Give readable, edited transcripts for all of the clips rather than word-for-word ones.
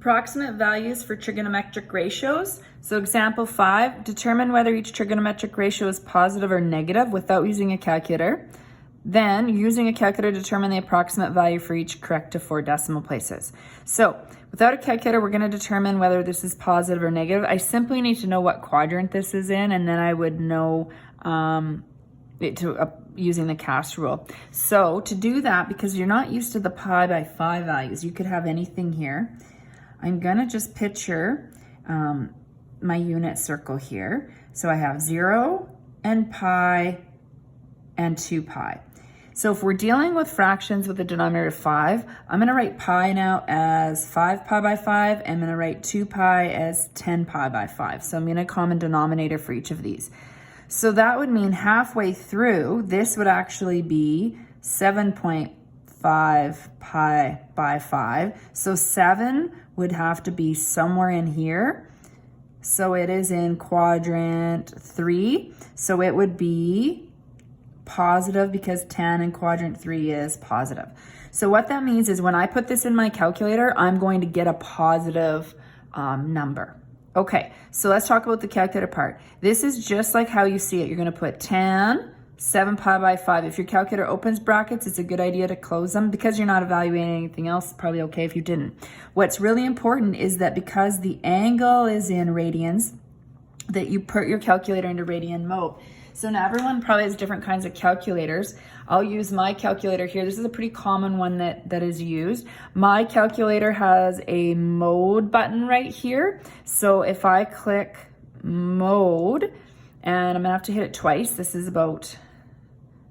Approximate values for trigonometric ratios. So example 5, determine whether each trigonometric ratio is positive or negative without using a calculator. Then, using a calculator, determine the approximate value for each correct to 4 decimal places. So, without a calculator, we're going to determine whether this is positive or negative. I simply need to know what quadrant this is in, and then I would know using the cast rule. So, to do that, because you're not used to the pi by 5 values, you could have anything here. I'm going to just picture my unit circle here. So, I have 0 and pi and 2 pi. So if we're dealing with fractions with a denominator of 5, I'm going to write pi now as 5 pi by 5, and I'm going to write 2 pi as 10 pi by 5. So I'm going to common denominator for each of these. So that would mean halfway through, this would actually be 7.5 pi by 5. So 7 would have to be somewhere in here. So it is in quadrant 3. So it would be positive because 10 in quadrant 3 is positive. So what that means is when I put this in my calculator, I'm going to get a positive number. Okay, so let's talk about the calculator part. This is just like how you see it. You're going to put 10, 7 pi by 5. If your calculator opens brackets, it's a good idea to close them because you're not evaluating anything else. Probably okay if you didn't. What's really important is that because the angle is in radians, that you put your calculator into radian mode. So now everyone probably has different kinds of calculators. I'll use my calculator here. This is a pretty common one that is used. My calculator has a mode button right here. So if I click mode, and I'm gonna have to hit it twice. This is about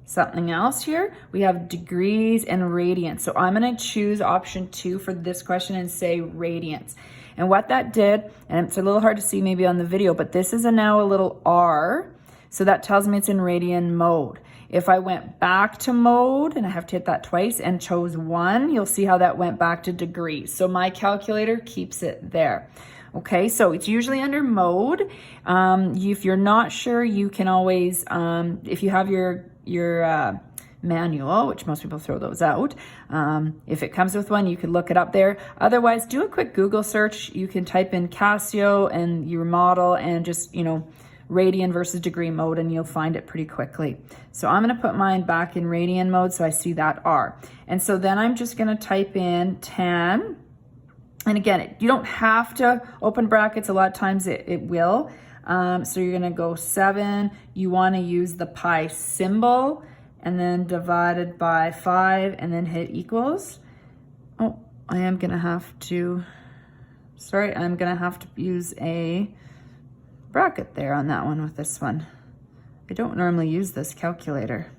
something else here. We have degrees and radians. So I'm gonna choose option 2 for this question and say radians. And what that did, and it's a little hard to see maybe on the video, but this is now a little R. So that tells me it's in radian mode. If I went back to mode, and I have to hit that twice, and chose 1, you'll see how that went back to degrees. So my calculator keeps it there. Okay, so it's usually under mode. If you're not sure, you can always, if you have your manual, which most people throw those out, if it comes with one, you could look it up there. Otherwise, do a quick Google search. You can type in Casio and your model and just, radian versus degree mode, and you'll find it pretty quickly. So I'm going to put mine back in radian mode so I see that R. And so then I'm just going to type in 10. And again, you don't have to open brackets. A lot of times it will. So you're going to go 7. You want to use the pi symbol and then divided by 5 and then hit equals. Oh, I'm going to have to use a bracket there on that one with this one. I don't normally use this calculator.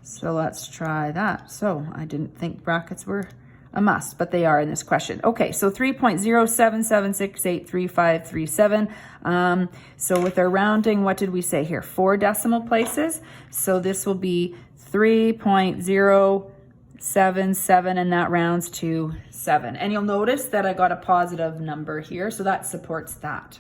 So let's try that. So I didn't think brackets were a must, but they are in this question. Okay, so 3.0776835337. So with our rounding, what did we say here? 4 decimal places. So this will be 3.077, and that rounds to 7. And you'll notice that I got a positive number here, so that supports that.